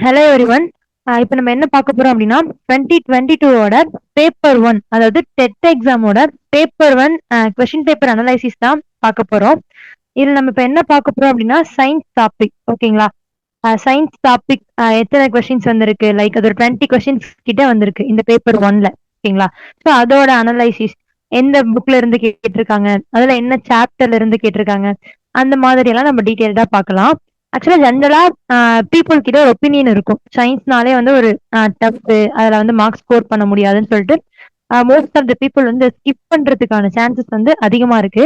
Hello everyone. இப்போ நம்ம என்ன பார்க்க போறோம் அப்படின்னா 2022ஓட பேப்பர் ஒன், அதாவது டெட் எக்ஸாமோட paper one question paper analysis தான் பார்க்க போறோம். இதுல நம்ம இப்போ என்ன பார்க்க போறோம் அப்படின்னா சயின்ஸ் டாபிக். ஓகேங்களா? சயின்ஸ் டாபிக் எத்தனை கொஸ்டின்ஸ் வந்திருக்கு, லைக் அது ஒரு 20 கொஸ்டின்ஸ் கிட்ட வந்திருக்கு இந்த பேப்பர் ஒன்ல. ஓகேங்களா? ஸோ அதோட அனலைசிஸ் எந்த புக்ல இருந்து கேட்டிருக்காங்க, அதுல என்ன சாப்டர்ல இருந்து கேட்டிருக்காங்க, அந்த மாதிரி எல்லாம் நம்ம டீட்டெயில்டா பார்க்கலாம். ஆக்சுவலா ஜென்ரலா பீப்புள் கிட்ட ஒரு ஒப்பீனியன் இருக்கும், சயின்ஸ்னாலே வந்து ஒரு டஃப், அதுல வந்து மார்க்ஸ் ஸ்கோர் பண்ண முடியாதுன்னு சொல்லிட்டு மோஸ்ட் ஆஃப் த பீப்புள் வந்து ஸ்கிப் பண்றதுக்கான சான்சஸ் வந்து அதிகமா இருக்கு.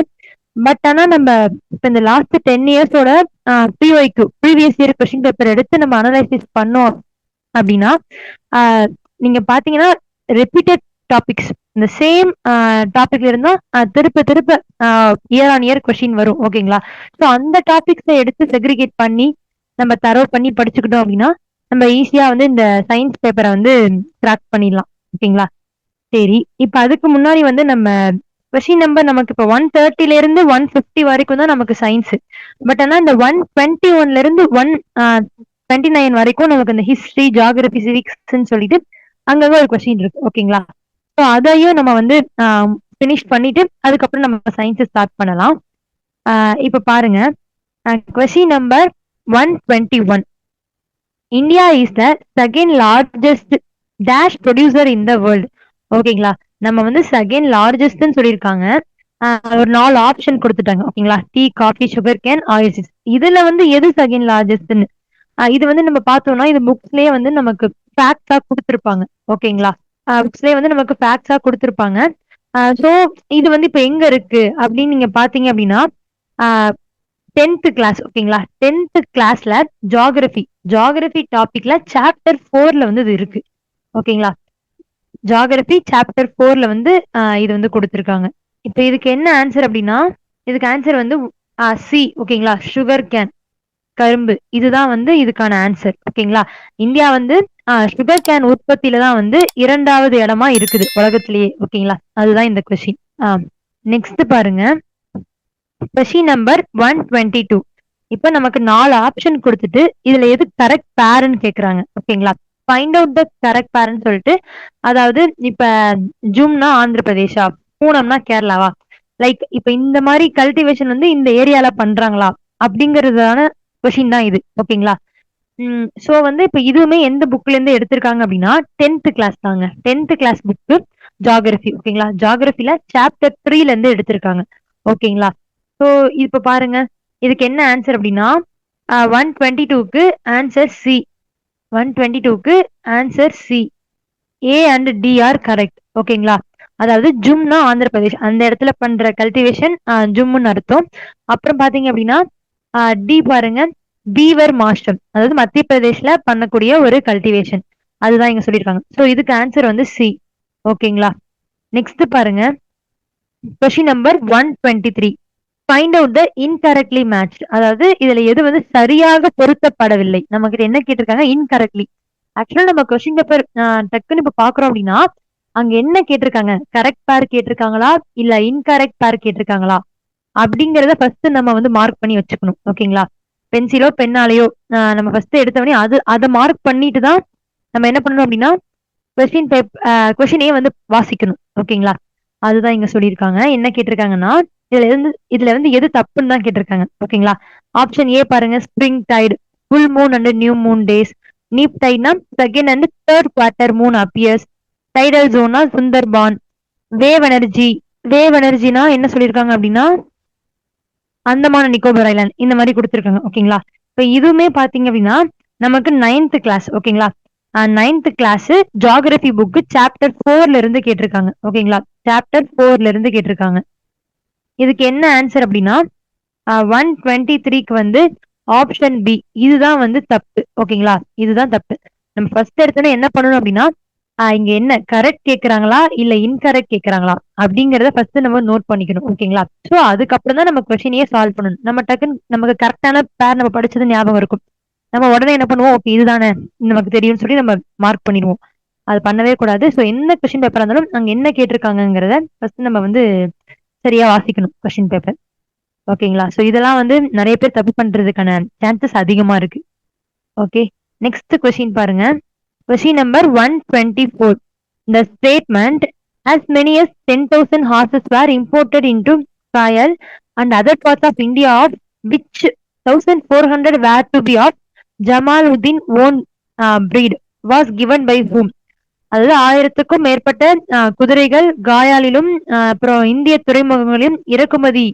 பட் ஆனா நம்ம இப்ப இந்த லாஸ்ட் 10 இயர்ஸோட பிஒய்க்கு ப்ரீவியஸ் இயர் கொஸ்டின் பேப்பர் எடுத்து நம்ம அனலைசிஸ் பண்ணோம் அப்படின்னா நீங்க பாத்தீங்கன்னா ரிப்பீட்டட் டாபிக்ஸ், இந்த சேம் டாபிக்ல இருந்தா திருப்ப திருப்ப இயர் ஆன் இயர் கொஸ்டின் வரும். ஓகேங்களா? ஸோ அந்த டாபிக்ஸை எடுத்து செக்ரிகேட் பண்ணி நம்ம தரவு பண்ணி படிச்சுக்கிட்டோம் அப்படின்னா நம்ம ஈஸியா வந்து இந்த சயின்ஸ் பேப்பரை வந்து கிராக் பண்ணிடலாம். ஓகேங்களா? சரி, இப்ப அதுக்கு முன்னாடி வந்து நம்ம கொஸ்டின் நம்பர் நமக்கு இப்ப 130ல இருந்து 150 வரைக்கும் தான் நமக்கு சயின்ஸ். பட் ஆனா இந்த 121ல இருந்து 129 வரைக்கும் நமக்கு இந்த ஹிஸ்டரி, ஜியாகிரபி, சிவிக்ஸ்ன்னு சொல்லிட்டு அங்கங்க ஒரு கொஸ்டின் இருக்கு. ஓகேங்களா? ஸோ அதையும் நம்ம வந்து ஃபினிஷ் பண்ணிட்டு அதுக்கப்புறம் நம்ம சயின்ஸ் ஸ்டார்ட் பண்ணலாம். இப்ப பாருங்க, question number 121. India is the second largest dash producer in the world. ஓகேங்களா? நம்ம வந்து செகண்ட் லார்ஜஸ்ட்னு சொல்லியிருக்காங்க. ஒரு 4 ஆப்ஷன் கொடுத்துட்டாங்க. ஓகேங்களா? Tea, coffee, sugar cane, oils. இதுல வந்து எது செகண்ட் லார்ஜஸ்ட்னு இது வந்து நம்ம பார்த்தோம்னா இது புக்ஸ்லயே வந்து நமக்கு ஃபேக்ட்ஸா கொடுத்துருப்பாங்க. ஓகேங்களா? புக்ஸ்லயே வந்து நமக்கு ஃபேக்ட்ஸா கொடுத்துருப்பாங்க. ஸோ இது வந்து இப்ப எங்க இருக்கு அப்படின்னு நீங்க பாத்தீங்க அப்படின்னா 10th கிளாஸ். ஓகேங்களா? 10th கிளாஸ்ல ஜியாகிரபி ஜியாகிரபி டாபிக்ல சாப்டர் 4ல வந்து இது இருக்கு. ஓகேங்களா? ஜியாகிரபி சாப்டர் 4ல வந்து இது வந்து கொடுத்துருக்காங்க. இப்ப இதுக்கு என்ன ஆன்சர் அப்படின்னா இதுக்கு ஆன்சர் வந்து சி. ஓகேங்களா? சுகர் கேன், கரும்பு. இதுதான் வந்து இதுக்கான ஆன்சர். ஓகேங்களா? இந்தியா வந்து சுகர் கேன் உற்பத்தியில தான் வந்து 2வது இடமா இருக்குது உலகத்திலேயே. ஓகேங்களா? அதுதான் இந்த கொஸ்டின். நெக்ஸ்ட் பாருங்க, கொஸ்டின் நம்பர் 122. இப்ப நமக்கு 4 ஆப்ஷன் கொடுத்துட்டு இதுல எது கரெக்ட் பேர்ன்னு கேக்குறாங்க. ஓகேங்களா? ஃபைண்ட் அவுட் த கரெக்ட் பேர்ன்னு சொல்லிட்டு, அதாவது இப்ப ஜும்னா ஆந்திர பிரதேஷா, பூனம்னா கேரளாவா, லைக் இப்ப இந்த மாதிரி கல்டிவேஷன் வந்து இந்த ஏரியால பண்றாங்களா அப்படிங்கறதான கொஸ்டின் தான் இது. ஓகேங்களா? சோ வந்து இப்ப இதுவுமே எந்த புக்ல இருந்து எடுத்திருக்காங்க அப்படின்னா 10th கிளாஸ் தாங்க. 10th class book geography. ஓகேங்களா? ஜியாகிரபில சாப்டர் 3ல இருந்து எடுத்திருக்காங்க. ஓகேங்களா? சோ இப்ப பாருங்க, இதுக்கு என்ன ஆன்சர் அப்படின்னா 122க்கு ஆன்சர் சி. 122க்கு answer C. A and D are correct. ஓகேங்களா? அதாவது ஜும்னா ஆந்திர பிரதேஷ், அந்த இடத்துல பண்ற கல்டிவேஷன் ஜும்னு அர்த்தம். அப்புறம் பாத்தீங்க அப்படின்னா டி பாருங்க, பீவர் மாஸ்டம், அதாவது மத்திய பிரதேஷ்ல பண்ணக்கூடிய ஒரு கல்டிவேஷன், அதுதான் இங்க சொல்லியிருக்காங்க. ஸோ இதுக்கு ஆன்சர் வந்து சி. ஓகேங்களா? நெக்ஸ்ட் பாருங்க, கொஸ்டின் நம்பர் 123. ஃபைண்ட் அவுட் த இன்கரெக்ட்லி மேட்ச்ட். அதாவது இதுல எது வந்து சரியாக பொருத்தப்படவில்லை. நம்ம கிட்ட என்ன கேட்டிருக்காங்க? இன்கரெக்ட்லி. ஆக்சுவலா நம்ம கொஸ்டின் பேப்பர் டக்குன்னு இப்ப பாக்குறோம் அப்படின்னா அங்க என்ன கேட்டிருக்காங்க, கரெக்ட் பேர் கேட்டிருக்காங்களா இல்ல இன்கரெக்ட் பேர் கேட்டிருக்காங்களா அப்படிங்கறத ஃபர்ஸ்ட் நம்ம வந்து மார்க் பண்ணி வச்சுக்கணும். ஓகேங்களா? பென்சிலோ பெண்ணாலேயோ நம்ம ஃபர்ஸ்ட் எடுத்தவொடனே அதை மார்க் பண்ணிட்டு தான் நம்ம என்ன பண்ணணும் அப்படின்னா கொஸ்டினே வந்து வாசிக்கணும். ஓகேங்களா? அதுதான் இங்க சொல்லியிருக்காங்க. என்ன கேட்டிருக்காங்கன்னா இதுல இருந்து எது தப்புன்னு தான் கேட்டிருக்காங்க. ஓகேங்களா? ஆப்ஷன் ஏ பாருங்க, spring tide, full moon and new moon days. Neap டைட்னா second and third quarter moon appears. Tidal ஜோனா சுந்தர்பான். வேவ் எனர்ஜி, வேவ் எனர்ஜினா என்ன சொல்லியிருக்காங்க அப்படின்னா அந்தமான நிக்கோபர் ஐலாண்ட், இந்த மாதிரி கொடுத்துருக்காங்க. ஓகேங்களா? இப்ப இதுவுமே பாத்தீங்க அப்படின்னா நமக்கு 9th கிளாஸ். ஓகேங்களா? 9th class geography book chapter 4ல இருந்து கேட்டிருக்காங்க. ஓகேங்களா? சாப்டர் 4ல இருந்து கேட்டிருக்காங்க. இதுக்கு என்ன ஆன்சர் அப்படின்னா 123க்கு வந்து ஆப்ஷன் பி, இதுதான் வந்து தப்பு. ஓகேங்களா? இதுதான் தப்பு. நம்ம ஃபர்ஸ்ட் எடுத்தோன்னே என்ன பண்ணணும் அப்படின்னா இங்க என்ன கரெக்ட் கேக்குறாங்களா இல்ல இன்கரெக்ட் கேக்குறாங்களா அப்படிங்கறத ஃபர்ஸ்ட் நம்ம நோட் பண்ணிக்கணும். ஓகேங்களா? சோ அதுக்கப்புறம் தான் நம்ம கொஸ்டினையே சால்வ் பண்ணணும். நம்ம டக்குன்னு நமக்கு கரெக்டான பேர் நம்ம படிச்சது ஞாபகம் இருக்கும், நம்ம உடனே என்ன பண்ணுவோம், ஓகே இதுதானே நமக்கு தெரியும்னு சொல்லி நம்ம மார்க் பண்ணிடுவோம். அது பண்ணவே கூடாது. ஸோ என்ன கொஸ்டின் பேப்பரா இருந்தாலும் அங்க என்ன கேட்டிருக்காங்கிறத ஃபர்ஸ்ட் நம்ம வந்து சரியா வாசிக்கணும் கொஸ்டின் பேப்பர். ஓகேங்களா? ஸோ இதெல்லாம் வந்து நிறைய பேர் தப்பு பண்றதுக்கான சான்சஸ் அதிகமா இருக்கு. ஓகே, நெக்ஸ்ட் கொஸ்டின் பாருங்க. Question number 124. The statement as many as 10,000 horses were imported into Kayal and other parts of India, of which 1,400 were to be of Jamaluddin own breed, was given by whom? அதாவது 1000க்கும் மேற்பட்ட குதிரைகள் காயாலிலும் அப்புறம் இந்திய துறைமுகங்களிலும் இறக்குமதி.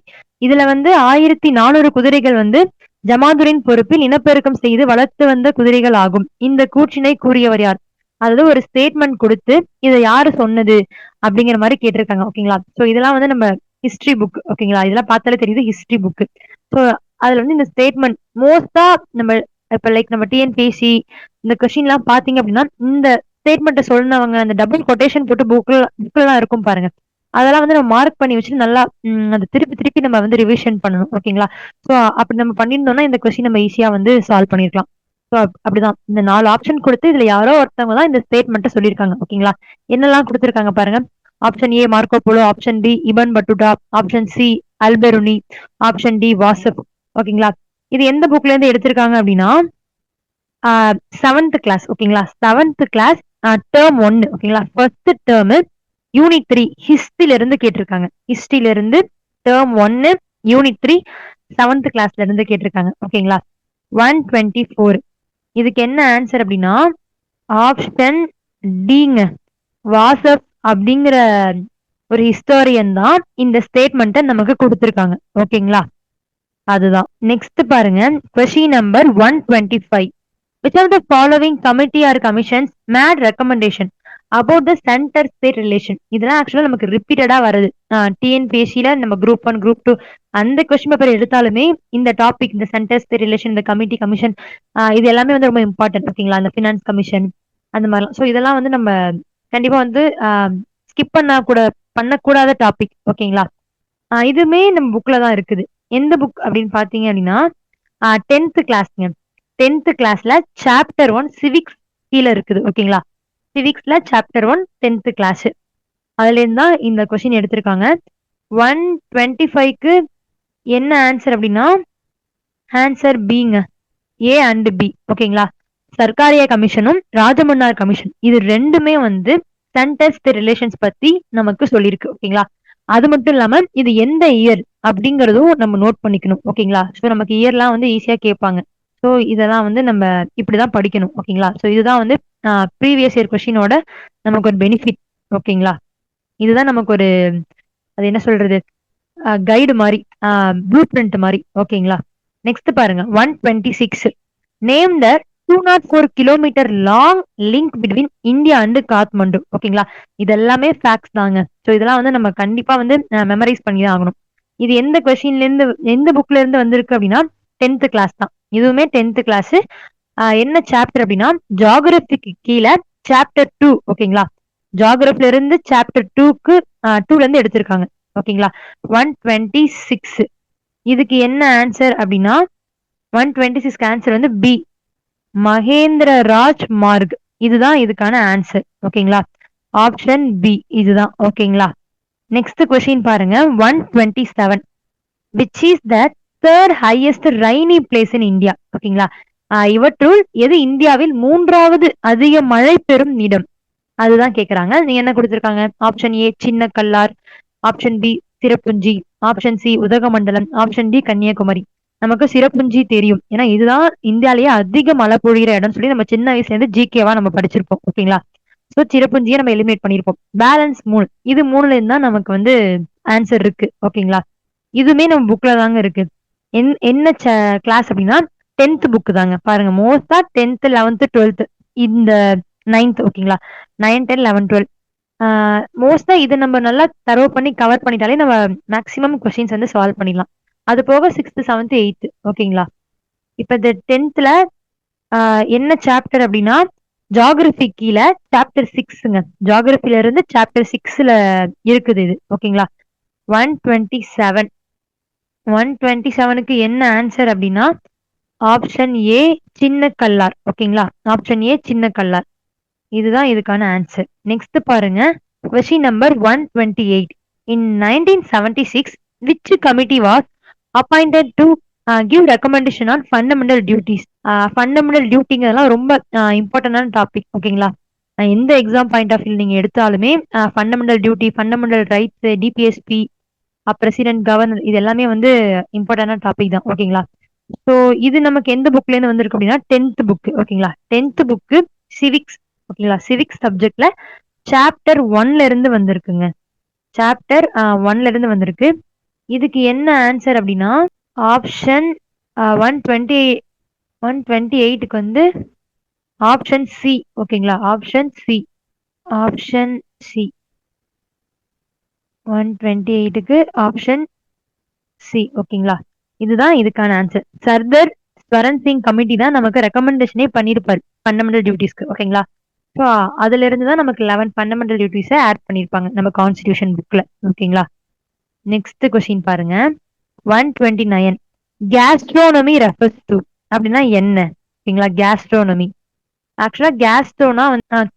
இதுல வந்து 1400 குதிரைகள் வந்து ஜமாதுரின் பொறுப்பில் இனப்பெருக்கம் செய்து வளர்த்து வந்த குதிரைகள் ஆகும். இந்த கூற்றினை கூறியவர் யார்? அதாவது ஒரு ஸ்டேட்மெண்ட் கொடுத்து இதை யாரு சொன்னது அப்படிங்கிற மாதிரி கேட்டிருக்காங்க. ஓகேங்களா? சோ இதெல்லாம் வந்து நம்ம ஹிஸ்டரி புக். ஓகேங்களா? இதெல்லாம் பார்த்தாலே தெரியுது ஹிஸ்டரி புக். ஸோ அதுல வந்து இந்த ஸ்டேட்மெண்ட் மோஸ்டா நம்ம இப்ப லைக் நம்ம டிஎன்பிஎஸ்சி இந்த கொஸ்டின் எல்லாம் பாத்தீங்க அப்படின்னா இந்த ஸ்டேட்மெண்ட்டை சொன்னவங்க அந்த டபுள் கொட்டேஷன் போட்டு புக்லாம் இருக்கும் பாருங்க. அதெல்லாம் வந்து நம்ம மார்க் பண்ணி வச்சுட்டு நல்லா அந்த திருப்பி திருப்பி நம்ம வந்து ரிவிஷன் பண்ணணும். ஓகேங்களா? ஸோ அப்படி நம்ம பண்ணியிருந்தோம்னா இந்த கொஸ்டின் நம்ம ஈஸியா வந்து சால்வ் பண்ணிருக்கலாம். ஸோ அப்படிதான் இந்த 4 ஆப்ஷன் கொடுத்து இதுல யாரோ ஒருத்தவங்க தான் இந்த ஸ்டேட்மெண்ட்டை சொல்லியிருக்காங்க. ஓகேங்களா? என்னெல்லாம் கொடுத்துருக்காங்க பாருங்க. Option A Marco Polo, option B Ibn Battuta, option C Alberuni, option D Wassaf. ஓகேங்களா? இது எந்த புக்ல இருந்து எடுத்திருக்காங்க அப்படின்னா 7th கிளாஸ். ஓகேங்களா? 7th class term 1. ஓகேங்களா? ஃபர்ஸ்ட் டேர்ம் யூனிட் 3 ஹிஸ்டரியில இருந்து கேட்டிருக்காங்க. ஹிஸ்டரியில இருந்து டேர்ம் 1 யூனிட் 3 7th கிளாஸ்ல இருந்து கேட்டிருக்காங்க. ஓகேங்களா? 124. இதுக்கு என்ன ஆன்சர் அப்படின்னா ஆப்ஷன் டிங்க. வாசப் அப்படிங்கிற ஒரு ஹிஸ்டோரியன் தான் இந்த ஸ்டேட்மெண்ட்டை நமக்கு கொடுத்திருக்காங்க. ஓகேங்களா? அதுதான். நெக்ஸ்ட் பாருங்க. Question number 125. Which of the following committee or commissions made recommendation about the center state relation? இதெல்லாம் ஆக்சுவலா நமக்கு ரிப்பீட்டடா வருது. டிஎன்பிஎஸ்சில நம்ம குரூப் 1 குரூப் 2 அந்த கொஸ்டின் பேப்பர் எடுத்தாலுமே இந்த டாபிக் இந்த சென்டர் ஸ்டேட் ரிலேஷன் இந்த கமிட்டி கமிஷன் இது எல்லாமே வந்து ரொம்ப இம்பார்ட்டன்ட். ஓகேங்களா? அந்த பினான்ஸ் கமிஷன் அந்த மாதிரிலாம். ஸோ இதெல்லாம் வந்து நம்ம கண்டிப்பா வந்து ஸ்கிப் பண்ணக்கூடாத டாபிக். ஓகேங்களா? இதுவுமே நம்ம புக்ல தான் இருக்குது. எந்த புக் அப்படின்னு பாத்தீங்க அப்படின்னா 10th கிளாஸ்ங்க. 10th கிளாஸ்ல சாப்டர் 1 சிவிக்ஸ் கீழே இருக்குது. ஓகேங்களா? சிவிக்ஸ்ல சாப்டர் 1 10th கிளாஸ். அதுல இருந்து தான் இந்த கொஸ்டின் எடுத்திருக்காங்க. 125க்கு என்ன ஆன்சர் அப்படின்னா ஆன்சர் பிங்க. A and B. ஓகேங்களா? சர்க்காரிய கமிஷனும் ராஜமன்னார் கமிஷன் இது ரெண்டுமே வந்து சென்டர் ஸ்டேட் ரிலேஷன்ஸ் பத்தி நமக்கு சொல்லியிருக்கு. ஓகேங்களா? அது மட்டும் இல்லாம இது எந்த இயர் அப்படிங்கறதும் நம்ம நோட் பண்ணிக்கணும். ஓகேங்களா? ஸோ நமக்கு இயர்லாம் வந்து ஈஸியா கேட்பாங்க. ஸோ இதெல்லாம் வந்து நம்ம இப்படிதான் படிக்கணும். ஓகேங்களா? ஸோ இதுதான் வந்து ப்ரீவியஸ் இயர் கொஸ்டினோட நமக்கு ஒரு பெனிஃபிட். ஓகேங்களா? இதுதான் நமக்கு ஒரு அது என்ன சொல்றது கைடு மாதிரி ப்ளூ பிரிண்ட் மாதிரி. ஓகேங்களா? நெக்ஸ்ட் பாருங்க 126. Name the 204 kilometre long link between India and Kathmandu. ஓகேங்களா? இது எல்லாமே ஃபேக்ட்ஸ் தாங்க. ஸோ இதெல்லாம் வந்து நம்ம கண்டிப்பா வந்து மெமரைஸ் பண்ணி தான் ஆகணும். இது எந்த கொஸ்டின்ல இருந்து எந்த புக்ல இருந்து வந்திருக்கு அப்படின்னா 10th கிளாஸ் தான். இதுவுமே 10th கிளாஸ். என்ன சாப்டர் அப்படின்னா ஜியோகிராபிக்கு கீழே சாப்டர் 2. ஓகேங்களா? ஜியோகிராபில இருந்து சாப்டர் 2க்கு 2ல இருந்து எடுத்திருக்காங்க. ஓகேங்களா? 126. இதுக்கு என்ன ஆன்சர் அப்படின்னா 126 ஆன்சர் வந்து பி மகேந்திர ராஜ் மார்க். இதுதான் இதுக்கான ஆன்சர். ஓகேங்களா? ஆப்ஷன் பி இதுதான். ஓகேங்களா? நெக்ஸ்ட் கொஸ்டின் பாருங்க 127. which is the third highest rainy place in India? ஓகேங்களா? இவற்றுள் எது இந்தியாவில் 3வது அதிக மழை பெறும் இடம்? அதுதான் கேக்குறாங்க. நீங்க என்ன கொடுத்திருக்காங்க? Option A Chinnakallar, option B Cherrapunji, option C Udhagamandalam, option D Kanniyakumari. நமக்கு சிரப்புஞ்சி தெரியும். ஏன்னா இதுதான் இந்தியாலேயே அதிக மழை பொழிகிற இடம் சொல்லி நம்ம சின்ன வயசுல இருந்து ஜிகேவா நம்ம படிச்சிருப்போம். ஓகேங்களா? சோ சிரப்புஞ்சியை நம்ம எலிமினேட் பண்ணிருப்போம். பேலன்ஸ் 3. இது 3ல இருந்து தான் நமக்கு வந்து ஆன்சர் இருக்கு. ஓகேங்களா? இதுவுமே நம்ம புக்ல தாங்க இருக்கு. என்ன கிளாஸ் அப்படின்னா 10th புக் தாங்க. பாருங்க மோஸ்டா 10th 11th 12th இந்த 9th. ஓகேங்களா? 9 10 11 12 மோஸ்டா இது நம்ம நல்லா தரவு பண்ணி கவர் பண்ணிட்டாலே நம்ம மேக்ஸிமம் கொஸ்டின்ஸ் வந்து சால்வ் பண்ணிடலாம். அது போக 6th 7th 8th. ஓகேங்களா? இப்ப இந்த 10th என்ன சாப்டர் அப்படின்னா ஜியோகிராபி கீழே சாப்டர் 6ங்க. ஜியோகிராபில இருந்து சாப்டர் 6ல இருக்குது இது. ஓகேங்களா? 127. 127க்கு என்ன ஆன்சர் அப்படின்னா ஆப்ஷன் ஏ சின்ன கல்லார். ஓகேங்களா? Option A Chinnakallar. இதுதான் இதுக்கான ஆன்சர். நெக்ஸ்ட் பாருங்க question number 128. In 1976 which committee was appointed to give recommendation on fundamental duties. Fundamental டியூட்டிங்கிறதெல்லாம் ரொம்ப இம்பார்ட்டன்டான டாபிக். ஓகேங்களா? எந்த எக்ஸாம் பாயிண்ட் ஆஃப் வியூ நீங்க எடுத்தாலுமே fundamental duty, fundamental rights, DPSP, president, governor, இது எல்லாமே வந்து இம்பார்ட்டன்டான டாபிக் தான். ஓகேங்களா? ஸோ இது நமக்கு எந்த புக்ல இருந்து வந்திருக்கு அப்படின்னா 10th புக். ஓகேங்களா? 10th book civics. ஓகேங்களா? சிவிக்ஸ் சப்ஜெக்ட்ல சாப்டர் 1ல இருந்து வந்திருக்குங்க. சாப்டர் 1ல இருந்து வந்திருக்கு. இதுக்கு என்ன ஆன்சர் அப்படின்னா ஆப்ஷன் 120 128க்கு வந்து ஆப்ஷன் சி. ஓகேங்களா? Option C. Option C. 128க்கு ஆப்ஷன் சி. ஓகேங்களா? இதுதான் இதுக்கான ஆன்சர். சர்தர் ஸ்வரன் சிங் கமிட்டி தான் நமக்கு ரெக்கமெண்டேஷனே பண்ணிருப்பாரு ஃபண்டமெண்டல் டியூட்டிஸ்க்கு. ஓகேங்களா? ஸோ அதுல இருந்து தான் நமக்கு 11 ஃபண்டமெண்டல் டியூட்டிஸை ஆட் பண்ணிருப்பாங்க நம்ம கான்ஸ்டிடியூஷன் புக்ல. ஓகேங்களா? நெக்ஸ்ட் கொஸ்டின் பாருங்க. 129 கேஸ்ட்ரோனமி ரெஃபர்ஸ் டு அப்படின்னா என்ன? ஓகேங்களா? கேஸ்ட்ரோனமி ஆக்சுவலா கேஸ்ட்ரோனா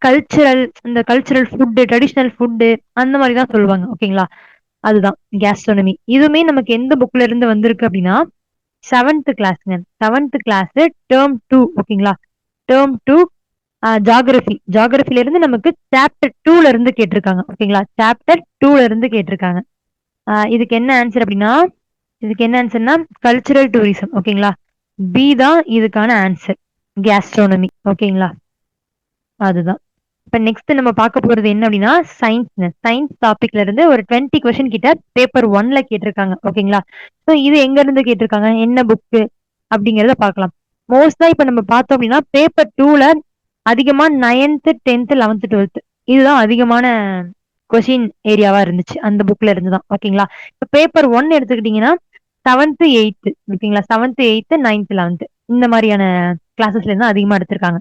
கல்ச்சுரல், இந்த கல்ச்சுரல் ஃபுட்டு, ட்ரெடிஷ்னல் ஃபுட்டு, அந்த மாதிரி தான் சொல்லுவாங்க. ஓகேங்களா? அதுதான் கேஸ்ட்ரோனமி. இதுவுமே நமக்கு எந்த புக்ல இருந்து வந்திருக்கு அப்படின்னா 7th கிளாஸ்ங்க. 7th class term 2. ஓகேங்களா? Term 2 geography. ஜாகிரபில இருந்து நமக்கு சாப்டர் 2ல இருந்து கேட்டிருக்காங்க. ஓகேங்களா? சாப்டர் 2ல இருந்து கேட்டிருக்காங்க. இதுக்கு என்ன ஆன்சர் அப்படின்னா இதுக்கு என்ன ஆன்சர்னா கல்ச்சுரல் டூரிசம். ஓகேங்களா? பி தான் இதுக்கான ஆன்சர். கேஸ்ட்ரோனமி. ஓகேங்களா? அதுதான். இப்ப நெக்ஸ்ட் நம்ம பார்க்க போறது என்ன அப்படின்னா சயின்ஸ். சயின்ஸ் டாபிக்ல இருந்து ஒரு 20 கொஸ்டின் கிட்ட பேப்பர் 1ல கேட்டிருக்காங்க. ஓகேங்களா? ஸோ இது எங்க இருந்து கேட்டிருக்காங்க, என்ன புக்கு அப்படிங்கறத பார்க்கலாம். மோஸ்டா இப்ப நம்ம பார்த்தோம் அப்படின்னா பேப்பர் 2ல அதிகமா 9th 10th 11th 12th இதுதான் அதிகமான கொஸ்டின் ஏரியாவா இருந்துச்சு. அந்த புக்ல இருந்து தான். ஓகேங்களா? இப்ப பேப்பர் 1 எடுத்துக்கிட்டீங்கன்னா 7th 8th. ஓகேங்களா? 7th 8th 9th 11th இந்த மாதிரியான கிளாஸஸ்ல இருந்து அதிகமா எடுத்திருக்காங்க.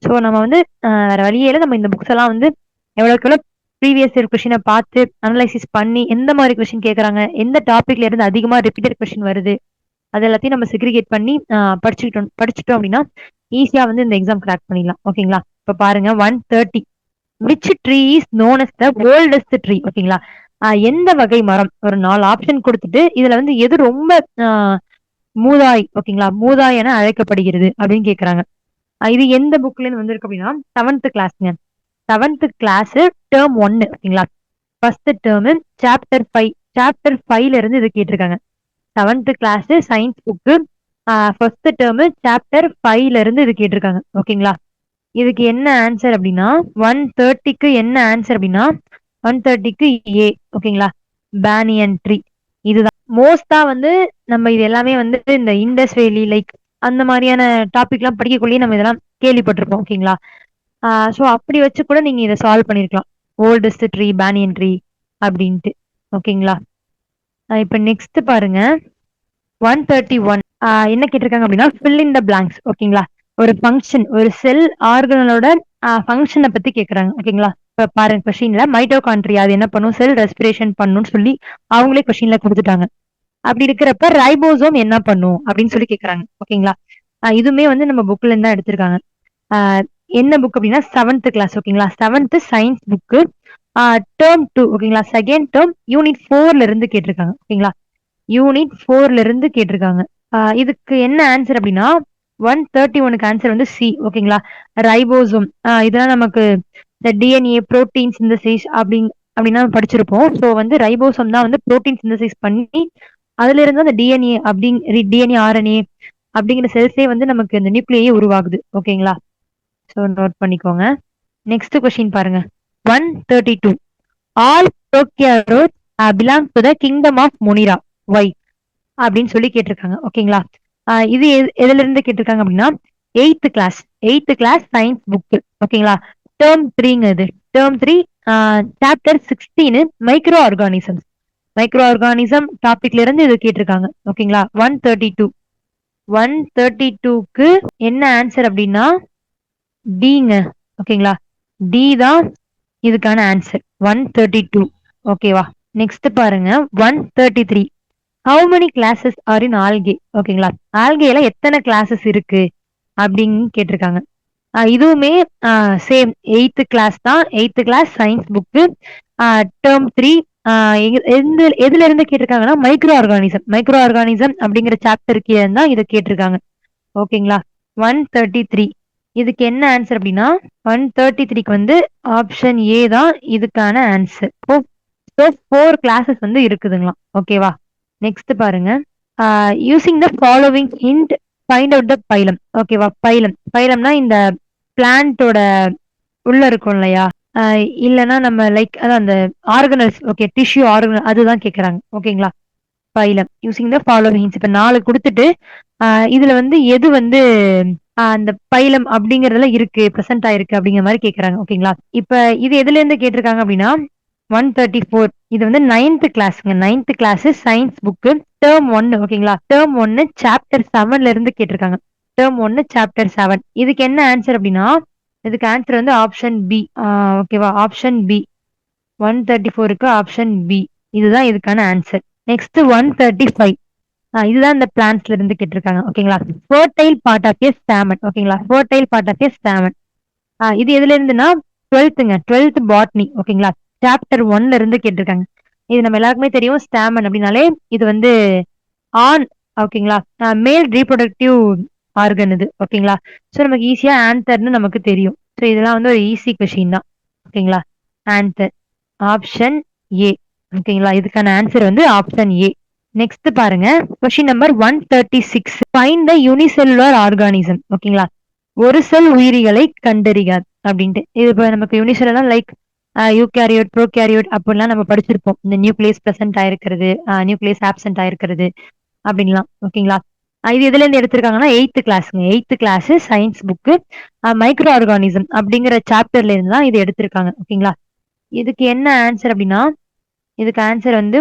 ஸோ நம்ம வந்து வேற வழியே இல்ல, நம்ம இந்த புக்ஸ் எல்லாம் வந்து எவ்வளவுக்கு எவ்வளவு ப்ரீவியஸ் இயர் கொஸ்டினை பார்த்து அனலைசிஸ் பண்ணி எந்த மாதிரி கொஸ்டின் கேட்கறாங்க, எந்த டாபிக்ல இருந்து அதிகமா ரிப்பீட்டட் கொஸ்டின் வருது, அது எல்லாத்தையும் நம்ம செக்ரிகேட் பண்ணி படிச்சுட்டோம் அப்படின்னா ஈஸியா வந்து இந்த எக்ஸாம் கிராக் பண்ணிடலாம். ஓகேங்களா? இப்ப பாருங்க 130 which tree is known as the oldest tree. ஓகேங்களா? எந்த வகை மரம், ஒரு 4 ஆப்ஷன் கொடுத்துட்டு இதுல வந்து எது ரொம்ப மூதாய், ஓகேங்களா, மூதாய் என அழைக்கப்படுகிறது அப்படின்னு கேக்குறாங்க. இது எந்த புக்ல இருந்து வந்திருக்கு அப்படின்னா 7th கிளாஸ்ங்க. 7th class term 1. ஓகேங்களா? First term chapter 5. சாப்டர் 5ல இருந்து இது கேட்டிருக்காங்க. 7th class science book first term chapter 5ல இருந்து இது கேட்டிருக்காங்க. ஓகேங்களா? இதுக்கு என்ன ஆன்சர் அப்படின்னா 130க்கு என்ன ஆன்சர் அப்படின்னா 130க்கு ஏ. ஓகேங்களா? Banyan tree. இதுதான் மோஸ்டா வந்து நம்ம இது எல்லாமே வந்து இந்த இண்டஸ் வேலி லைக் அந்த மாதிரியான டாபிக் எல்லாம் படிக்கக்குள்ளேயே நம்ம இதெல்லாம் கேள்விப்பட்டிருப்போம். ஓகேங்களா? ஸோ அப்படி வச்சு கூட நீங்க இதை சால்வ் பண்ணிருக்கலாம். ஓல்டஸ்ட் ட்ரீ, பேனியன் ட்ரீ அப்படின்ட்டு. ஓகேங்களா? இப்ப நெக்ஸ்ட் பாருங்க 131 என்ன கேட்டிருக்காங்க அப்படின்னா fill in the blanks. ஓகேங்களா? ஒரு ஃபங்க்ஷன், ஒரு செல் ஆர்கனலோட ஃபங்க்ஷனை பத்தி கேக்குறாங்க. ஓகேங்களா? இப்ப பாருங்க கொஸ்டின்ல மைட்டோகாண்ட்ரியா அது என்ன பண்ணும், செல் ரெஸ்பிரேஷன் பண்ணும்னு சொல்லி அவங்களே கொஸ்டின்ல கொடுத்துட்டாங்க. அப்படி இருக்கிறப்ப ரைபோசோம் என்ன பண்ணும் அப்படின்னு சொல்லி கேக்குறாங்க. ஓகேங்களா? இதுவுமே வந்து நம்ம புக்ல இருந்து தான் எடுத்திருக்காங்க. ஆஹ் என்ன புக் அப்படின்னா 7th கிளாஸ். ஓகேங்களா? 7th science book term 2. ஓகேங்களா? செகண்ட் டேர்ம் யூனிட் 4ல இருந்து கேட்டிருக்காங்க. ஓகேங்களா? யூனிட் 4ல இருந்து கேட்டிருக்காங்க. இதுக்கு என்ன ஆன்சர் அப்படின்னா 131க்கு ஆன்சர் வந்து சி. ஓகேங்களா? ரைபோசோம். இதெல்லாம் நமக்கு இந்த டிஎன்ஏ புரோட்டீன் சிந்தசிஸ் அப்படின்னா படிச்சிருப்போம். ஸோ வந்து ரைபோசோம் தான் வந்து புரோட்டீன் சிந்தசிஸ் பண்ணி அதுல இருந்து அந்த டிஎன்ஏ டிஎன்ஏ ஆர்என்ஏ அப்படிங்கிற செல்ஸே வந்து நமக்கு இந்த நியூக்ளியே உருவாகுது. ஓகேங்களா? ஸோ நோட் பண்ணிக்கோங்க. நெக்ஸ்ட் கொஸ்டின் பாருங்க 132 all prokaryotes belong to the kingdom of monera வை அப்படின்னு சொல்லி கேட்டிருக்காங்க. ஓகேங்களா? இது எதுல இருந்து கேட்டிருக்காங்க அப்படின்னா 8th class. 8th class science book. ஓகேங்களா? டேர்ம் 3ங்க. இது term 3 chapter 16 micro organisms. Micro organism டாபிக்ல இருந்து இது கேட்டிருக்காங்க. ஓகேங்களா? 132 132க்கு என்ன ஆன்சர் அப்படின்னா டிங்க. ஓகேங்களா? டி தான் இதுக்கான ஆன்சர் 132. ஓகேவா? நெக்ஸ்ட் பாருங்க 133 how many classes are in algae. ஓகேங்களா? ஆல்கேல எத்தனை கிளாஸஸ் இருக்கு அப்படின்னு கேட்டிருக்காங்க. இதுவுமே சேம் 8th கிளாஸ் தான். 8th class science book term 3 எதுல இருந்து கேட்டிருக்காங்கன்னா மைக்ரோ ஆர்கானிசம் அப்படிங்கிற சாப்டருக்கு தான் இதை கேட்டிருக்காங்க. ஓகேங்களா? 133 இதுக்கு என்ன ஆன்சர் அப்படின்னா 133க்கு வந்து ஆப்ஷன் ஏ தான் இதுக்கான ஆன்சர். ஸோ 4 கிளாஸஸ் வந்து இருக்குதுங்களா. ஓகேவா? நெக்ஸ்ட் பாருங்க. Using the following hint find out the phylum. ஓகேவா? பைலம்னா இந்த பிளான்ட்டோட உள்ள இருக்கும் இல்லையா? இல்லைன்னா நம்ம லைக் அதான் அந்த ஆர்கனல்ஸ். ஓகே, டிஷ்யூ ஆர்கனல் அதுதான் கேட்கறாங்க. ஓகேங்களா? Phylum using the following hints. இப்ப 4 கொடுத்துட்டு இதுல வந்து எது வந்து அந்த பைலம் அப்படிங்கறதுல இருக்கு பிரசன்ட் ஆயிருக்கு அப்படிங்கிற மாதிரி கேக்குறாங்க. ஓகேங்களா? இப்ப இது எதுல இருந்து கேட்டிருக்காங்க அப்படின்னா 134 இது வந்து 9th கிளாஸ்ங்க. 9th class science book term 1. ஓகேங்களா? டேர்ம் 1 சாப்டர் 7ல இருந்து கேட்டிருக்காங்க. Term 1 chapter 7. இதுக்கு என்ன ஆன்சர் அப்படின்னா இதுக்கு ஆன்சர் வந்து ஆப்ஷன் பி. ஓகேவா? Option B. 134க்கு ஆப்ஷன் பி இதுதான் இதுக்கான ஆன்சர். நெக்ஸ்ட் 135 இதுதான் இந்த பிளான்ட்ஸ்ல இருந்து கேட்டிருக்காங்க. ஓகேங்களா? Fertile part of a stamen. ஓகேங்களா? Fertile part of a stamen. இது எதுல இருந்துன்னா 12th பாட்னி. ஓகேங்களா? சாப்டர் 1ல இருந்து கேட்டிருக்காங்க. இது நம்ம எல்லாருக்குமே தெரியும். ஸ்டாமன் அப்படின்னாலே இது வந்து ஆண். ஓகேங்களா? மேல் ரீப்ரொடக்டிவ் ஆர்கன் இது. ஓகேங்களா? ஸோ நமக்கு ஈஸியா ஆன்சர்னு நமக்கு தெரியும். ஸோ இதெல்லாம் வந்து ஒரு ஈஸி கொஷின் தான். ஓகேங்களா? Answer option A. ஓகேங்களா? இதுக்கான ஆன்சர் வந்து ஆப்ஷன் ஏ. நெக்ஸ்ட் பாருங்க. Question number 136. Find the unicellular organism. ஓகேங்களா? ஒரு செல் உயிரிகளை கண்டறிக அப்படின்ட்டு. இது இப்போ நமக்கு யூனிசெல்லுலர் லைக் யூகேரியோட் ப்ரோகேரியோட் அப்படிலாம் நம்ம படிச்சிருப்போம். இந்த நியூக்ளியஸ் பிரசன்ட் ஆயிருக்கிறது, நியூக்ளியஸ் ஆப்சென்ட் ஆயிருக்கிறது அப்படின்லாம். ஓகேங்களா? இது எதுல இருந்து எடுத்திருக்காங்கன்னா 8th கிளாஸ்ங்க. 8th class science book micro organism அப்படிங்கிற சாப்டர்ல இருந்து தான் இது எடுத்திருக்காங்க. ஓகேங்களா? இதுக்கு என்ன ஆன்சர் அப்படின்னா இதுக்கு ஆன்சர் வந்து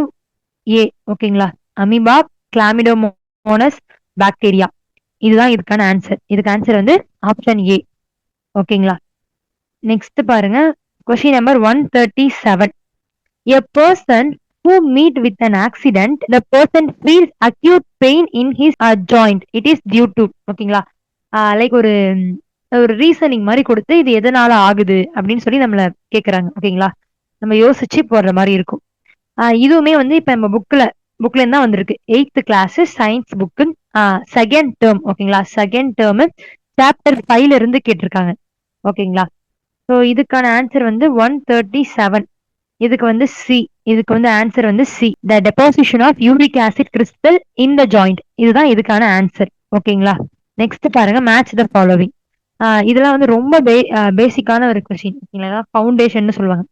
ஏ. ஓகேங்களா? அமீபா, கிளாமிடோமோனஸ், பாக்டீரியா இதுதான் இதுக்கான ஆன்சர். இதுக்கு ஆன்சர் வந்து ஆப்ஷன் ஏ. ஓகேங்களா? நெக்ஸ்ட் பாருங்க. Question number 137. A person who meet with an accident, the person feels acute pain in his joint. It is due to. ஓகேங்களா? லைக் ஒரு ஒரு ரீசனிங் மாதிரி கொடுத்து இது எதனால ஆகுது அப்படின்னு சொல்லி நம்மள கேக்குறாங்க. ஓகேங்களா? நம்ம யோசிச்சு போடுற மாதிரி இருக்கும். இதுவுமே வந்து இப்ப நம்ம புக்ல இருந்தா வந்திருக்கு. 8th class science book second term. ஓகேங்களா? செகண்ட் டேர்ம் சாப்டர் 5ல இருந்து கேட்டிருக்காங்க. ஓகேங்களா? ஸோ இதுக்கான ஆன்சர் வந்து 137. இதுக்கு வந்து சி. இதுக்கு வந்து ஆன்சர் வந்து C. The deposition of uric acid crystal in the joint இதுதான் இதுக்கான ஆன்சர். ஓகேங்களா? நெக்ஸ்ட் பாருங்க. Match the following. இதெல்லாம் வந்து ரொம்ப பேசிக்கான ஒரு கொஸ்டின். ஓகேங்களா? ஃபவுண்டேஷன் சொல்லுவாங்க.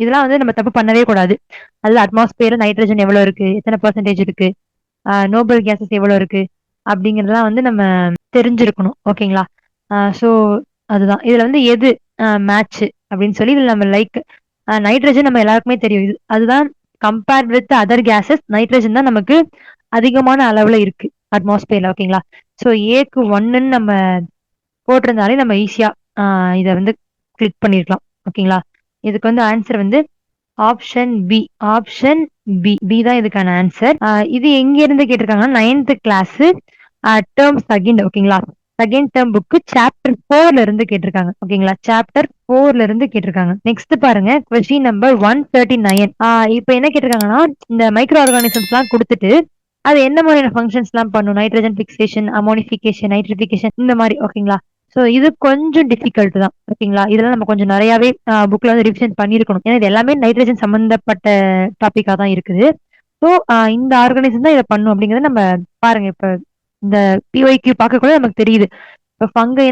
இதெல்லாம் வந்து நம்ம தப்பு பண்ணவே கூடாது. அதுல அட்மாஸ்பியர் நைட்ரஜன் எவ்வளவு இருக்கு, எத்தனை பெர்சன்டேஜ் இருக்கு, நோபல் கேசஸ் எவ்வளவு இருக்கு அப்படிங்கறதெல்லாம் வந்து நம்ம தெரிஞ்சிருக்கணும். ஓகேங்களா? சோ அதுதான் இதுல வந்து எது மேட்ச் அப்படின்னு சொல்லி இதுல நம்ம லைக் நைட்ரஜன் நம்ம எல்லாருக்குமே தெரியும். அதுதான் compared with other cases nitrogen தான் நமக்கு அதிகமான அளவுல இருக்கு அட்மாஸ்பியர்ல. ஓகேங்களா? சோ ஏக்கு 1ன்னு நம்ம போட்டிருந்தாலே நம்ம ஈஸியா இதை வந்து கிளிக் பண்ணிருக்கலாம். ஓகேங்களா? இதுக்கு வந்து ஆன்சர் வந்து option B. Option B. B தான் இதுக்கான ஆன்சர். இது எங்க இருந்து கேட்டிருக்காங்கன்னா 9th கிளாஸ் டேர்ம் செகண்ட். ஓகேங்களா? செகண்ட் டேர்ம் புக்கு சாப்டர் 4ல இருந்து கேட்டிருக்காங்க. ஓகேங்களா? சாப்டர் 4ல இருந்து கேட்டிருக்காங்க. நெக்ஸ்ட் பாருங்க. Question number 139. இப்ப என்ன கேட்டிருக்காங்கன்னா இந்த மைக்ரோ ஆர்கானிசம்ஸ் எல்லாம் கொடுத்துட்டு அது என்ன மாதிரியான ஃபங்க்ஷன்ஸ் எல்லாம் பண்ணும். நைட்ரஜன் பிக்சேஷன், அமோனிபிகேஷன், நைட்ரிபிகேஷன் இந்த மாதிரி. ஓகேங்களா? சோ இது கொஞ்சம் டிஃபிகல்ட் தான். ஓகேங்களா? இதெல்லாம் நம்ம கொஞ்சம் நிறையவே புக்ல வந்து ரிவிஷன் பண்ணிருக்கணும். ஏன்னா இது எல்லாமே நைட்ரஜன் சம்பந்தப்பட்ட டாபிக்கா தான் இருக்குது. ஸோ இந்த ஆர்கனைசேஷன் தான் இதை பண்ணும் அப்படிங்கறத நம்ம பாருங்க. இப்ப இந்த பிஒய்க்யூ பார்க்க கூட நமக்கு தெரியுது. இப்ப ஃபங்கை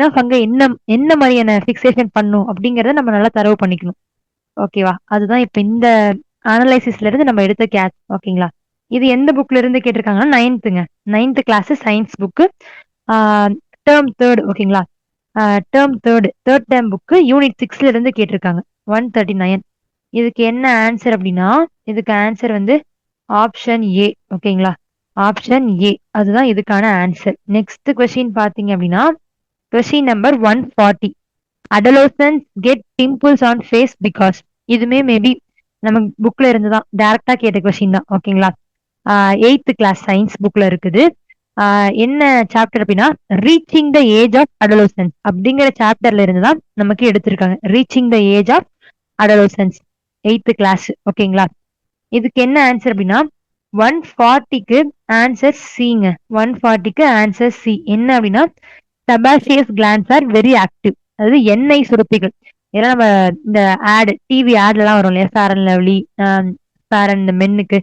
என்ன என்ன மாதிரியான பிக்சேஷன் பண்ணும் அப்படிங்கறத நம்ம நல்லா தரவு பண்ணிக்கணும். ஓகேவா? அதுதான் இப்ப இந்த அனலைசிஸ்ல இருந்து நம்ம எடுத்த கேட்ச். ஓகேங்களா? இது எந்த புக்ல இருந்து கேட்டிருக்காங்கன்னா 9th 9th class science book term 3. ஓகேங்களா? தேர்ட் டேர்ம் புக்கு யூனிட் 6ல இருந்து கேட்டிருக்காங்க. 139. இதுக்கு என்ன ஆன்சர் அப்படின்னா இதுக்கு ஆன்சர் வந்து ஆப்ஷன் ஏ. ஓகேங்களா? ஆப்ஷன் ஏ அதுதான் இதுக்கான ஆன்சர். நெக்ஸ்ட் கொஸ்டின் பாத்தீங்க அப்படின்னா question number 140. adolescents get pimples on face because. இதுமே மேபி நம்ம புக்ல இருந்துதான் டைரக்டா கேட்ட கொஸ்டின் தான். ஓகேங்களா? 8th கிளாஸ் சயின்ஸ் புக்ல இருக்குது. என்ன சாப்டர் அப்படின்னா reaching the age of adolescence அப்படிங்கிற சாப்டர்ல இருந்து தான் நமக்கு எடுத்திருக்காங்க. Reaching the age of adolescence. Eighth class. ஓகேங்களா? இதுக்கு என்ன ஆன்சர் அப்படின்னா 140க்கு ஆன்சர் சிங்க. 140க்கு ஆன்சர் சி. என்ன அப்படின்னா sebaceous glands are very active. அதாவது எண்ணெய் சுரப்பிகள். ஏன்னா நம்ம இந்த ஆட் டிவி ஆட்ல எல்லாம் வரும் இல்லையா, Fair and Lovely, Fair and மென்னுக்கு.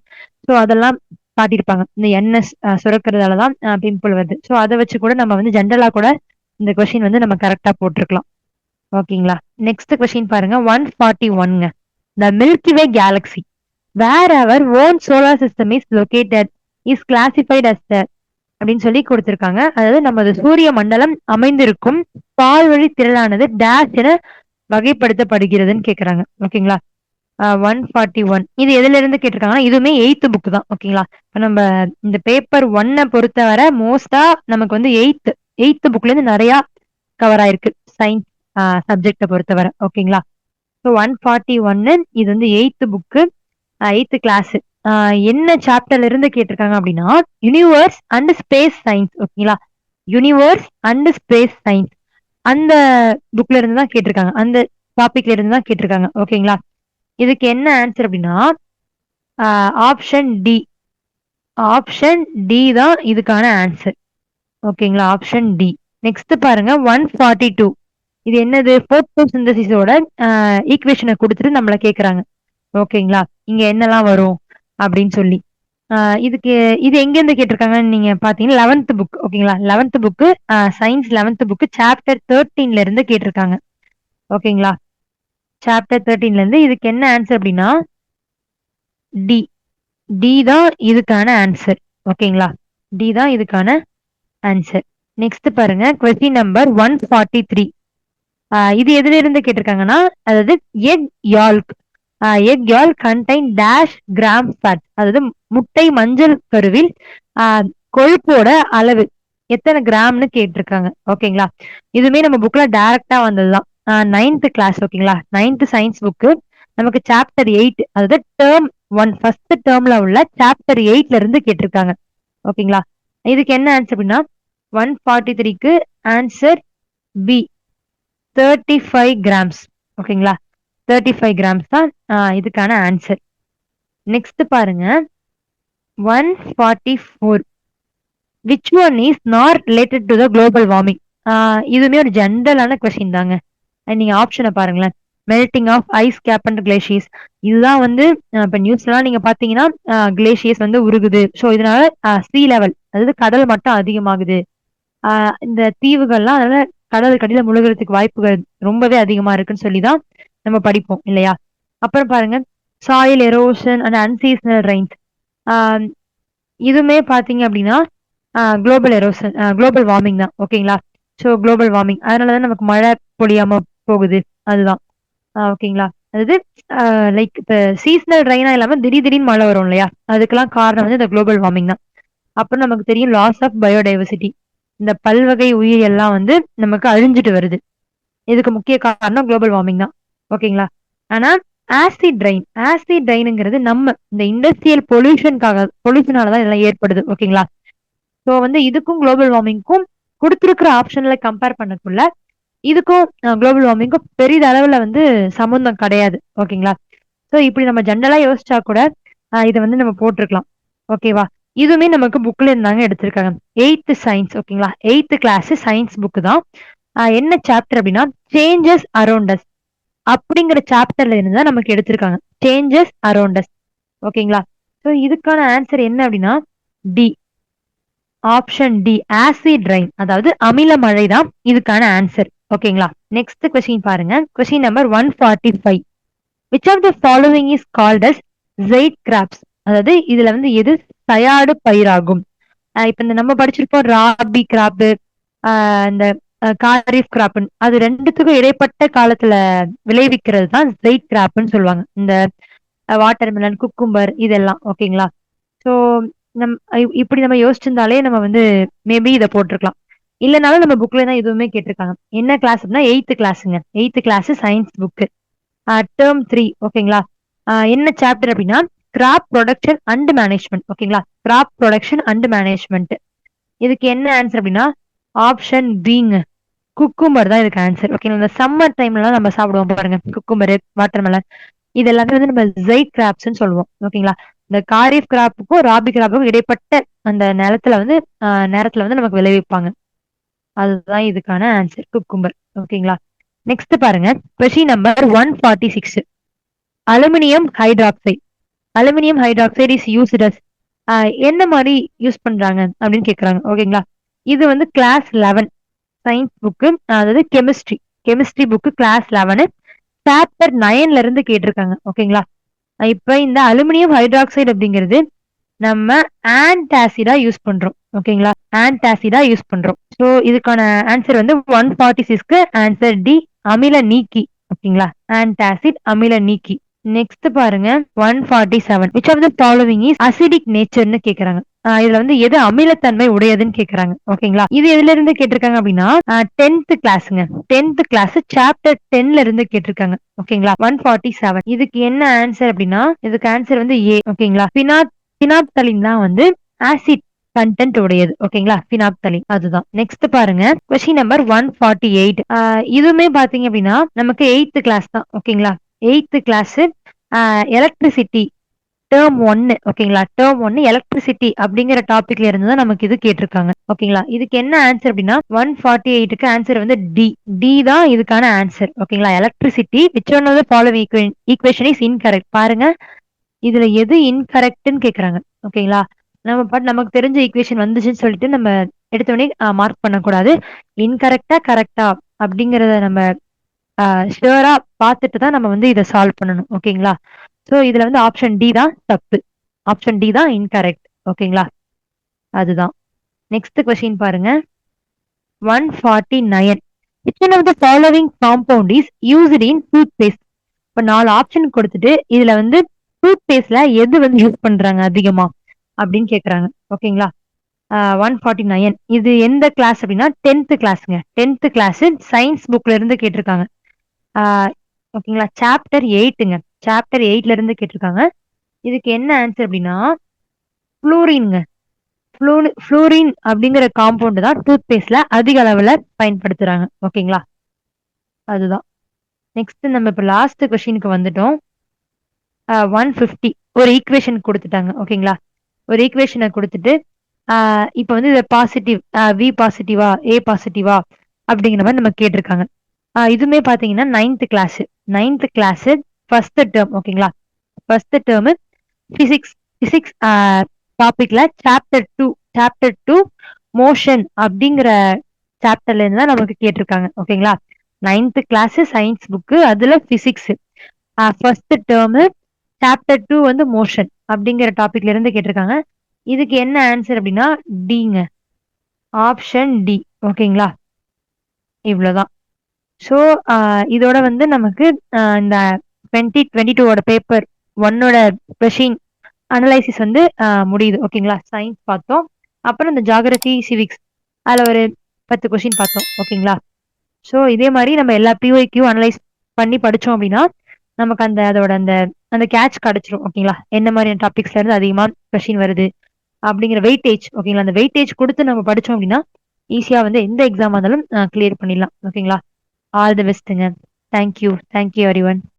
ஸோ அதெல்லாம் காட்டியிருப்பாங்க. இந்த எண்ணெய் சுரக்கிறதாலதான் பிம்பிள் வருது. ஸோ அதை வச்சு கூட நம்ம வந்து ஜென்ரலா கூட இந்த கொஸ்டின் வந்து நம்ம கரெக்டா போட்டிருக்கலாம். ஓகேங்களா? நெக்ஸ்ட் கொஸ்டின் பாருங்க. 141ங்க. The Milky Way galaxy where our own solar system is located is classified as the அப்படின்னு சொல்லி கொடுத்திருக்காங்க. அதாவது நமது சூரிய மண்டலம் அமைந்திருக்கும் பால்வழி திரளானது டேஷ் என வகைப்படுத்தப்படுகிறதுன்னு கேக்குறாங்க. ஓகேங்களா? 141 இது எதுல இருந்து கேட்டிருக்காங்கன்னா இதுவுமே எயித்து புக் தான். ஓகேங்களா? இப்ப நம்ம இந்த பேப்பர் ஒன்ன பொறுத்தவரை மோஸ்டா நமக்கு வந்து எயித்து புக்ல இருந்து நிறைய கவர் ஆயிருக்கு சயின்ஸ் சப்ஜெக்ட பொறுத்தவரை. ஓகேங்களா? ஸோ 141 இது வந்து எயித்து புக்கு, எயித்து கிளாஸ். என்ன சாப்டர்ல இருந்து கேட்டிருக்காங்க அப்படின்னா யூனிவர்ஸ் அண்ட் ஸ்பேஸ் சயின்ஸ். ஓகேங்களா? யூனிவர்ஸ் அண்ட் ஸ்பேஸ் சயின்ஸ் அந்த புக்ல இருந்து தான் கேட்டிருக்காங்க. அந்த டாபிக்ல இருந்து தான் கேட்டிருக்காங்க. ஓகேங்களா? இதுக்கு என்ன ஆன்சர் அப்படின்னா ஆப்ஷன் டி. ஆப்ஷன் டி தான் இதுக்கான ஆன்சர். ஓகேங்களா? Option D. நெக்ஸ்ட் பாருங்க 142. இது என்னது? போட்டோசிந்தசிஸோட ஈக்குவேஷனை கொடுத்துட்டு நம்மள கேக்குறாங்க. ஓகேங்களா? இங்க என்னெல்லாம் வரும் அப்படின்னு சொல்லி. இதுக்கு இது எங்க இருந்து கேட்டிருக்காங்கன்னு நீங்க பாத்தீங்கன்னா 11th புக். ஓகேங்களா? 11th book science 11th book chapter 13ல இருந்து கேட்டிருக்காங்க. ஓகேங்களா? சாப்டர் 13ல இருந்து இதுக்கு என்ன ஆன்சர் அப்படின்னா டி. டி தான் இதுக்கான ஆன்சர். ஓகேங்களா? டி தான் இதுக்கான ஆன்சர். நெக்ஸ்ட் பாருங்க கொஸ்டின் நம்பர் 143. இது எதுல இருந்து கேட்டிருக்காங்கன்னா அதாவது எக் யால்க். எக் யால் கண்டைன் டேஷ் கிராம் ஃபேட். அதாவது முட்டை மஞ்சள் கருவில் கொழுப்போட அளவு எத்தனை கிராம்னு கேட்டிருக்காங்க. ஓகேங்களா? இதுவுமே நம்ம புக்ல டைரக்டா வந்ததுதான். 9th class. ஓகேங்களா? 9th சயின்ஸ் புக்கு நமக்கு சாப்டர் 8 அதாவது டேர்ம் 1 ஃபர்ஸ்ட் டேர்ம்ல உள்ள சாப்டர் 8ல இருந்து கேட்டிருக்காங்க. ஓகேங்களா? இதுக்கு என்ன ஆன்சர் அப்படின்னா 143க்கு ஆன்சர் பி 35 கிராம்ஸ். ஓகேங்களா? 35 கிராம்ஸ் தான் இதுக்கான ஆன்சர். நெக்ஸ்ட் பாருங்க 144. Which one is not related to the global warming? இதுவுமே ஒரு ஜென்ரலான கொஸ்டின் தாங்க. நீங்க ஆப்ஷனை பாருங்களேன். Melting of ice cap and glaciers. இதுதான் வந்து இப்ப நியூஸ் எல்லாம் நீங்க பாத்தீங்கன்னா கிளேஷியஸ் வந்து உருகுது. ஸோ இதனால சி லெவல் அதாவது கடல் மட்டம் அதிகமாகுது. இந்த தீவுகள்லாம் அதனால கடல் கடியில முழுகிறதுக்கு வாய்ப்புகள் ரொம்பவே அதிகமா இருக்குன்னு சொல்லிதான் நம்ம படிப்போம் இல்லையா? அப்புறம் பாருங்க soil erosion and unseasonal Reigns. இதுவுமே பாத்தீங்க அப்படின்னா குளோபல் எரோஷன் குளோபல் வார்மிங் தான். ஓகேங்களா? ஸோ குளோபல் வார்மிங் அதனாலதான் நமக்கு மழை பொழியாம போகுது. அதுதான். ஓகேங்களா? அதாவது லைக் இப்ப சீசனல் ரெயினா இல்லாம திடீர்னு மழை வரும் இல்லையா? அதுக்கெல்லாம் காரணம் வந்து இந்த குளோபல் வார்மிங் தான். அப்புறம் நமக்கு தெரியும் லாஸ் ஆஃப் பயோடைவர்சிட்டி. இந்த பல்வகை உயிர் எல்லாம் வந்து நமக்கு அழிஞ்சிட்டு வருது. இதுக்கு முக்கிய காரணம் குளோபல் வார்மிங் தான். ஓகேங்களா? ஆனா ஆசிட் ரெயின். ஆசிட் ரெயின்ங்கிறது நம்ம இந்த இண்டஸ்ட்ரியல் பொல்யூஷனாலதான் இதெல்லாம் ஏற்படுது. ஓகேங்களா? ஸோ வந்து இதுக்கும் குளோபல் வார்மிங்க்கும் கொடுத்துருக்கிற ஆப்ஷன்ல கம்பேர் பண்ணக்குள்ள இதுக்கும் குளோபல் வார்மிங்க்கும் பெரிதளவுல வந்து சம்பந்தம் கிடையாது. ஓகேங்களா? ஸோ இப்படி நம்ம ஜென்ரலா யோசிச்சா கூட இதை வந்து நம்ம போட்டிருக்கலாம். ஓகேவா? இதுவுமே நமக்கு புக்ல இருந்தாங்க எடுத்திருக்காங்க. Eighth science. ஓகேங்களா? எயித்து கிளாஸ் சயின்ஸ் புக் தான். என்ன சாப்டர் அப்படின்னா சேஞ்சஸ் அரௌண்ட் அஸ் அப்படிங்கிற சாப்டர்ல இருந்து தான் நமக்கு எடுத்திருக்காங்க. Changes around us. ஓகேங்களா? ஸோ இதுக்கான ஆன்சர் என்ன அப்படின்னா D. Option D acid rain அதாவது அமில மழை தான் இதுக்கான ஆன்சர். ஓகேங்களா? நெக்ஸ்ட் கொஸ்டின் பாருங்க. Question number 145. Which of the following is called as zaid crops? அதாவது இதுல வந்து எது தயாடு பயிராகும்? இப்ப இந்த நம்ம படிச்சிருப்போம் ராபி கிராப், இந்த காரிஃப் கிராப். அது ரெண்டுத்துக்கும் இடைப்பட்ட காலத்துல விளைவிக்கிறது தான் ஜெயிட் கிராப்னு சொல்லுவாங்க. இந்த வாட்டர்மெலன், குக்கும்பர் இதெல்லாம். ஓகேங்களா? ஸோ இப்படி நம்ம யோசிச்சிருந்தாலே நம்ம வந்து மேபி இதை போட்டிருக்கலாம். இல்லைனாலும் நம்ம புக்ல தான் எதுவுமே கேட்டிருக்காங்க. என்ன கிளாஸ் அப்படின்னா எயித்து கிளாஸுங்க. Eighth class science book term 3. ஓகேங்களா? என்ன சாப்டர் அப்படின்னா கிராப் ப்ரொடக்ஷன் அண்ட் மேனேஜ்மெண்ட். ஓகேங்களா? Crop production and management. இதுக்கு என்ன ஆன்சர் அப்படின்னா ஆப்ஷன் பிங்க குக்கும்பர் தான் இதுக்கு ஆன்சர். ஓகேங்களா? இந்த சம்மர் டைம்ல எல்லாம் நம்ம சாப்பிடுவோம் பாருங்க குக்கும்பர், வாட்டர்மெலன். இது எல்லாமே வந்து நம்ம ஜெயிட் கிராப்ஸ்ன்னு சொல்லுவோம். ஓகேங்களா? இந்த காரிஃப் கிராப்புக்கும், ராபி கிராப்புக்கும் இடைப்பட்ட அந்த நிலத்துல வந்து நேரத்துல வந்து நமக்கு விளைவிப்பாங்க. அதுதான் இதுக்கான ஆன்சர் குக்கும்பர். ஓகேங்களா? நெக்ஸ்ட் பாருங்க. Question number 146. Aluminium hydroxide. Aluminium hydroxide is used as என்ன மாதிரி யூஸ் பண்றாங்க அப்படின்னு கேக்குறாங்க. ஓகேங்களா? இது வந்து கிளாஸ் 11 சயின்ஸ் புக்கு, அதாவது chemistry chemistry book class 11 chapter 9ல இருந்து கேட்டிருக்காங்க. ஓகேங்களா? இப்ப இந்த அலுமினியம் ஹைட்ராக்சைடு அப்படிங்கிறது நம்ம ஆன்டாசிடா யூஸ் பண்றோம். ஓகேங்களா? ஆன்டாசிடா யூஸ் பண்றோம். சோ இதுக்கான ஆன்சர் வந்து 146க்கு ஆன்சர் டி, அமில நீக்கி. ஓகேங்களா? ஆன்டாசிட் அமில நீக்கி. நெக்ஸ்ட் பாருங்க 147. Which of the following is acidic நேச்சர்னு கேக்குறாங்க. இதுல வந்து எது அமிலத்தன்மை உடையதுன்னு கேக்குறாங்க. ஓகேங்களா? இது எதுல இருந்து கேட்டிருக்காங்க அப்படின்னா 10th கிளாஸ்ங்க. 10th கிளாஸ் சாப்டர் 10ல இருந்து கேட்டிருக்காங்க. ஓகேங்களா? 147. இதுக்கு என்ன ஆன்சர் அப்படின்னா இதுக்கு ஆன்சர் வந்து ஏ. ஓகேங்களா? பினாப்தலின் தான் வந்து ஆசிட் கண்டென்ட் உடையது. ஓகேங்களா? பினாப்தலின் அதுதான். நெக்ஸ்ட் பாருங்க கொஸ்டின் நம்பர் 148. இதுவுமே பாத்தீங்க அப்படின்னா நமக்கு 8th கிளாஸ் தான். ஓகேங்களா? 8th class electricity term 1. ஓகேங்களா? டேர்ம் 1 எலக்ட்ரிசிட்டி அப்படிங்கிற டாபிக்ல இருந்து தான் நமக்கு இது கேட்டிருக்காங்க. ஓகேங்களா? இதுக்கு என்ன ஆன்சர் அப்படின்னா 148க்கு ஆன்சர் வந்து டி. டி தான் இதுக்கான ஆன்சர். ஓகேங்களா? Electricity which one of the following equation is incorrect. பாருங்க இதுல எது இன்கரெக்ட்னு கேக்குறாங்க. ஓகேங்களா? நம்ம பாட்டு நமக்கு தெரிஞ்ச ஈக்குவேஷன் வந்துச்சுன்னு சொல்லிட்டு நம்ம எடுத்த உடனே மார்க் பண்ணக்கூடாது. இன்கரெக்டா கரெக்டா அப்படிங்கறத நம்ம ஷுவரா பார்த்துட்டு தான் நம்ம வந்து இதை சால்வ் பண்ணணும். ஓகேங்களா? சோ இதுல வந்து ஆப்ஷன் டி தான் தப்பு. ஆப்ஷன் டி தான் இன்கரெக்ட். ஓகேங்களா? அதுதான். நெக்ஸ்ட் கொஸ்டின் பாருங்க 149. Which one of the following compound is used in toothpaste. இப்ப 4 ஆப்ஷன் கொடுத்துட்டு இதுல வந்து டூத் பேஸ்ட்ல எது வந்து யூஸ் பண்றாங்க அதிகமா அப்படின்னு கேக்குறாங்க. ஓகேங்களா? 149. இது எந்த கிளாஸ் அப்படின்னா 10th கிளாஸ்ங்க. 10th கிளாஸ் சயின்ஸ் புக்ல இருந்து கேட்டிருக்காங்க. ஓகேங்களா? சாப்டர் 8ங்க. சாப்டர் 8ல இருந்து கேட்டிருக்காங்க. இதுக்கு என்ன ஆன்சர் அப்படின்னா புளூரின்ங்க. புளூரின் அப்படிங்கிற காம்பவுண்ட் தான் டூத் பேஸ்ட்ல அதிக அளவுல பயன்படுத்துறாங்க. ஓகேங்களா? அதுதான். நெக்ஸ்ட் நம்ம இப்ப லாஸ்ட் கொஸ்டினுக்கு வந்துட்டோம். 150. ஒரு ஈக்குவேஷன் கொடுத்துட்டாங்க. ஓகேங்களா? ஒரு ஈக்குவேஷனை கொடுத்துட்டு இப்ப வந்து இது பாசிட்டிவ் வி பாசிட்டிவா ஏ பாசிட்டிவா அப்படிங்கிற மாதிரி நம்ம கேட்டிருக்காங்க. இதுவுமே பாத்தீங்கன்னா 9th class 9th class first term. ஓகேங்களா? ஃபர்ஸ்ட் டேர்ம் பிசிக்ஸ் பிசிக்ஸ் டாபிக்ல சாப்டர் 2 மோஷன் அப்படிங்கிற சாப்டர்ல இருந்து தான் நமக்கு கேட்டிருக்காங்க. ஓகேங்களா? 9th கிளாஸ் சயின்ஸ் புக்கு அதுல பிசிக்ஸ் ஃபர்ஸ்ட் டேர்ம் சாப்டர் 2 வந்து மோஷன் அப்படிங்கிற டாபிக்ல இருந்து கேட்டிருக்காங்க. இதுக்கு என்ன ஆன்சர் அப்படின்னா டிங்க. Option D. ஓகேங்களா? இவ்வளவுதான். ஸோ இதோட வந்து நமக்கு இந்த 2022 பேப்பர் 1 கொஷின் அனலைசிஸ் வந்து முடியுது. ஓகேங்களா? சயின்ஸ் பார்த்தோம். அப்புறம் இந்த ஜாகிரபி சிவிக்ஸ் அதுல ஒரு 10 கொஷின் பார்த்தோம். ஓகேங்களா? ஸோ இதே மாதிரி நம்ம எல்லா பிஒய்க்யூ அனலைஸ் பண்ணி படிச்சோம் அப்படின்னா நமக்கு அதோட அந்த அந்த கேட்ச் கிடைச்சிரும். ஓகேங்களா? என்ன மாதிரியான டாபிக்ஸ்ல இருந்து அதிகமா கொஷின் வருது அப்படிங்கிற வெயிட்டேஜ். ஓகேங்களா? அந்த வெயிட்டேஜ் கொடுத்து நம்ம படிச்சோம் அப்படின்னா ஈஸியா வந்து எந்த எக்ஸாம் இருந்தாலும் கிளியர் பண்ணிடலாம். ஓகேங்களா? ஆல் தி பெஸ்ட்டுங்க. Thank you every one.